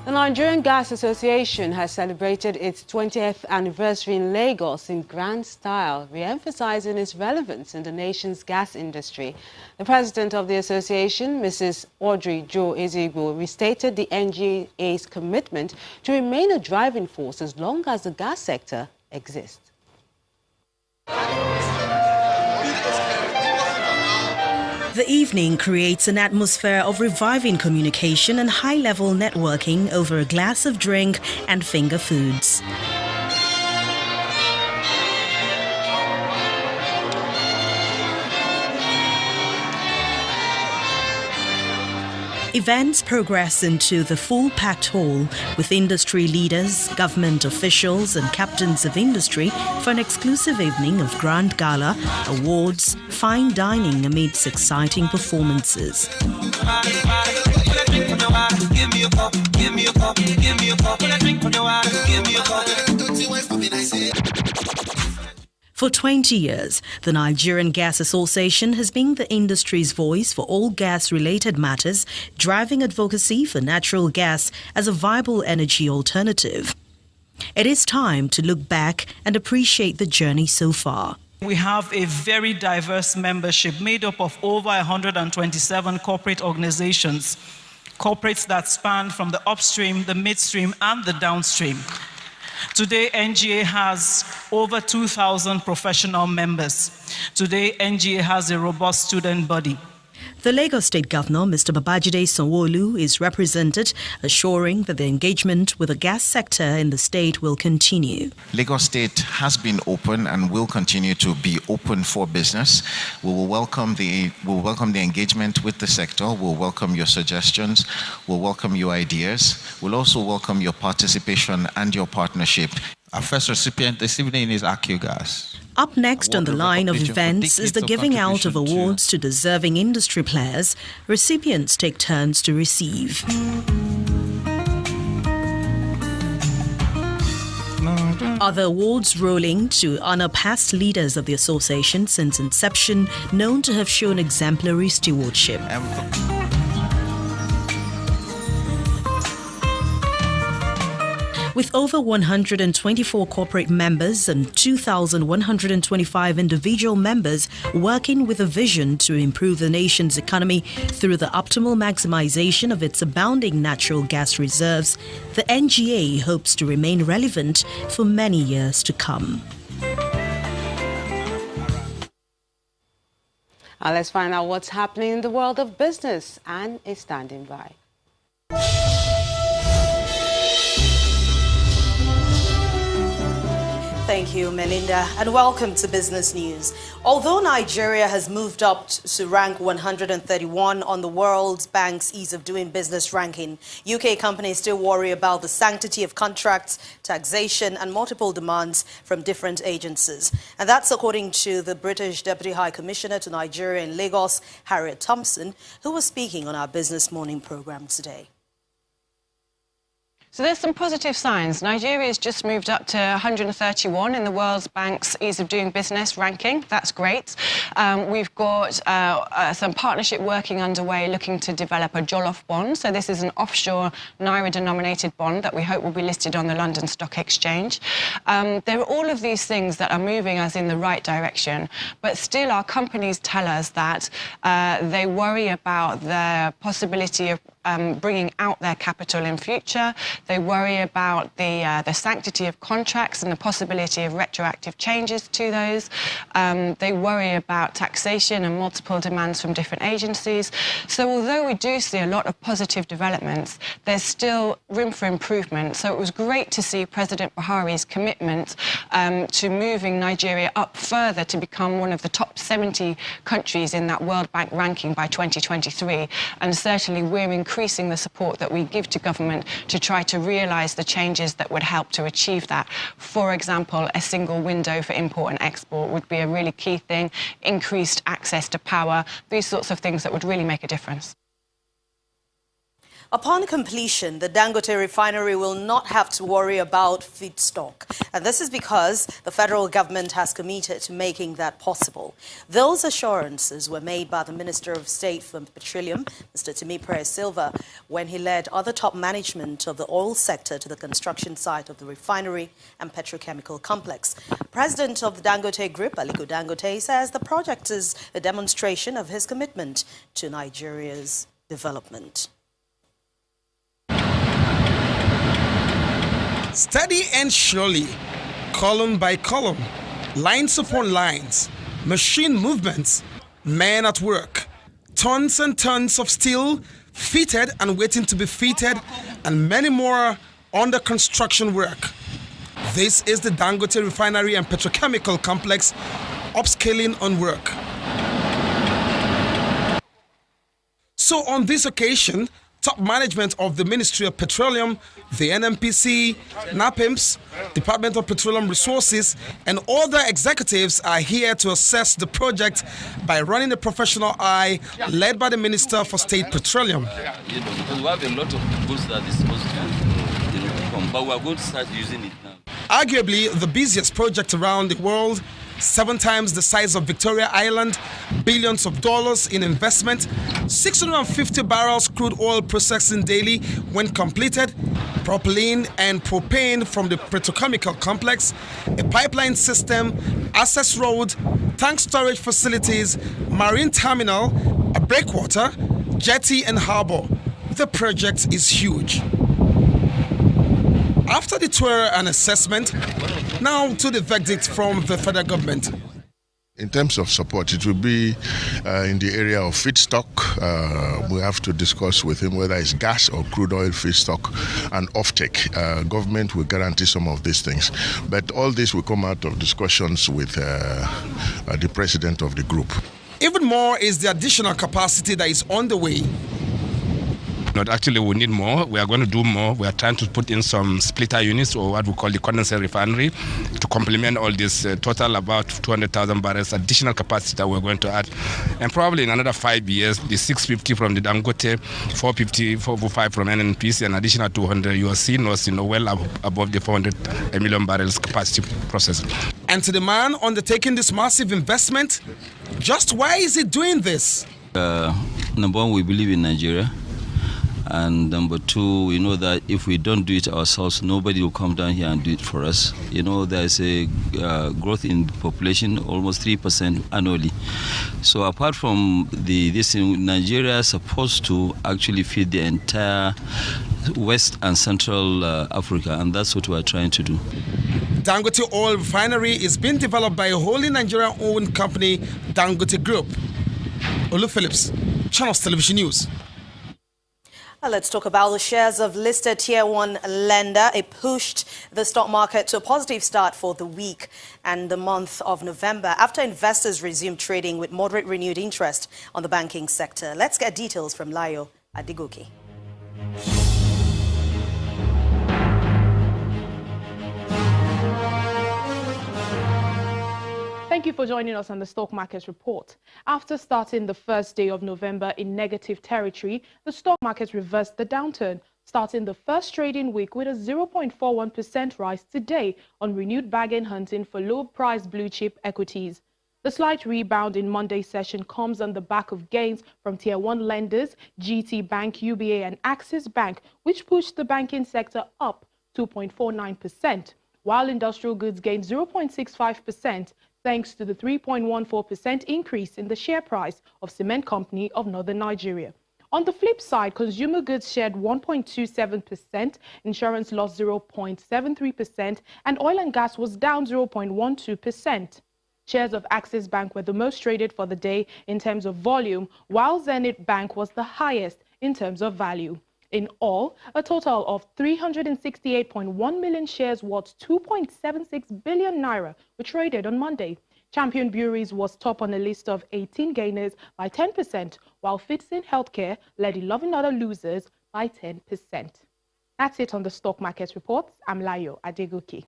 The Nigerian Gas Association has celebrated its 20th anniversary in Lagos in grand style, re-emphasizing its relevance in the nation's gas industry. The president of the association, Mrs. Audrey Jo Ezigbo, restated the NGA's commitment to remain a driving force as long as the gas sector exists. The evening creates an atmosphere of reviving communication and high-level networking over a glass of drink and finger foods. Events progress into the full-packed hall with industry leaders, government officials and captains of industry for an exclusive evening of grand gala, awards, fine dining amidst exciting performances. For 20 years, the Nigerian Gas Association has been the industry's voice for all gas-related matters, driving advocacy for natural gas as a viable energy alternative. It is time to look back and appreciate the journey so far. We have a very diverse membership made up of over 127 corporate organizations, corporates that span from the upstream, the midstream, and the downstream. Today, NGA has over 2,000 professional members. Today, NGA has a robust student body. The Lagos State Governor, Mr. Babajide Sanwo-Olu, is represented, assuring that the engagement with the gas sector in the state will continue. Lagos State has been open and will continue to be open for business. We will welcome the engagement with the sector. We'll welcome your suggestions. We'll welcome your ideas. We'll also welcome your participation and your partnership. Our first recipient this evening is AccuGas. Up next on the line of events is the giving out of awards to deserving industry players. Recipients take turns to receive. Other awards rolling to honor past leaders of the association since inception, known to have shown exemplary stewardship. With over 124 corporate members and 2,125 individual members working with a vision to improve the nation's economy through the optimal maximization of its abounding natural gas reserves, the NGA hopes to remain relevant for many years to come. Let's find out what's happening in the world of business. Anne is standing by. Thank you, Melinda, and welcome to Business News. Although Nigeria has moved up to rank 131 on the World Bank's Ease of Doing Business ranking, UK companies still worry about the sanctity of contracts, taxation, and multiple demands from different agencies. And that's according to the British Deputy High Commissioner to Nigeria in Lagos, Harriet Thompson, who was speaking on our Business Morning program today. So there's some positive signs. Nigeria has just moved up to 131 in the World Bank's Ease of Doing Business ranking. That's great. We've got some partnership working underway looking to develop a Jollof bond. So this is an offshore Naira-denominated bond that we hope will be listed on the London Stock Exchange. There are all of these things that are moving us in the right direction, but still our companies tell us that they worry about the possibility of bringing out their capital in future. They worry about the sanctity of contracts and the possibility of retroactive changes to those. They worry about taxation and multiple demands from different agencies. So although we do see a lot of positive developments, there's still room for improvement. So it was great to see President Buhari's commitment to moving Nigeria up further to become one of the top 70 countries in that World Bank ranking by 2023. And certainly we're increasing the support that we give to government to try to realise the changes that would help to achieve that. For example, a single window for import and export would be a really key thing, increased access to power, these sorts of things that would really make a difference. Upon completion, the Dangote Refinery will not have to worry about feedstock. And this is because the federal government has committed to making that possible. Those assurances were made by the Minister of State for Petroleum, Mr. Timi Silva, when he led other top management of the oil sector to the construction site of the refinery and petrochemical complex. President of the Dangote Group, Aliko Dangote, says the project is a demonstration of his commitment to Nigeria's development. Steady and surely, column by column, lines upon lines, machine movements, men at work, tons and tons of steel fitted and waiting to be fitted, and many more under construction work. This is the Dangote Refinery and Petrochemical Complex upscaling on work. So on this occasion, top management of the Ministry of Petroleum, the NNPC, NAPIMS, Department of Petroleum Resources, and other executives are here to assess the project by running a professional eye led by the Minister for State Petroleum. Because we have a lot of goods that is supposed to come, but we are going to start using it now. Arguably the busiest project around the world, 7 times the size of Victoria Island, billions of dollars in investment, 650 barrels crude oil processing daily when completed, propylene and propane from the petrochemical complex, a pipeline system, access road, tank storage facilities, marine terminal, a breakwater, jetty and harbor. The project is huge. After the tour and assessment, now to the verdict from the federal government. In terms of support, it will be in the area of feedstock. We have to discuss with him whether it's gas or crude oil feedstock and offtake. Government will guarantee some of these things. But all this will come out of discussions with the president of the group. Even more is the additional capacity that is on the way. Not actually, we need more. We are going to do more. We are trying to put in some splitter units, or what we call the condensate refinery, to complement all this total about 200,000 barrels additional capacity that we're going to add. And probably in another 5 years, the 650 from the Dangote, 450, 405 from NNPC, and additional 200, you are seeing us well above the 400 million barrels capacity processing. And to the man undertaking this massive investment, just why is he doing this? Number one, we believe in Nigeria. And number two, we know that if we don't do it ourselves, nobody will come down here and do it for us. You know, there's a growth in population, almost 3% annually. So apart from this, Nigeria is supposed to actually feed the entire West and Central Africa, and that's what we're trying to do. Dangote Oil Refinery is being developed by a wholly Nigerian-owned company, Dangote Group. Olu Phillips, Channels Television News. Let's talk about the shares of listed Tier 1 lender. It pushed the stock market to a positive start for the week and the month of November after investors resumed trading with moderate renewed interest on the banking sector. Let's get details from Layo Adigoke. Thank you for joining us on the Stock Market Report. After starting the first day of November in negative territory, the stock market reversed the downturn, starting the first trading week with a 0.41% rise today on renewed bargain hunting for low-priced blue-chip equities. The slight rebound in Monday's session comes on the back of gains from Tier 1 lenders, GT Bank, UBA and Axis Bank, which pushed the banking sector up 2.49%, while industrial goods gained 0.65%, thanks to the 3.14% increase in the share price of Cement Company of Northern Nigeria. On the flip side, consumer goods shared 1.27%, insurance lost 0.73%, and oil and gas was down 0.12%. Shares of Axis Bank were the most traded for the day in terms of volume, while Zenith Bank was the highest in terms of value. In all, a total of 368.1 million shares worth 2.76 billion naira were traded on Monday. Champion Breweries was top on a list of 18 gainers by 10%, while Feedstocks Healthcare led 11 other losers by 10%. That's it on the Stock Market Report. I'm Layo Adegoke.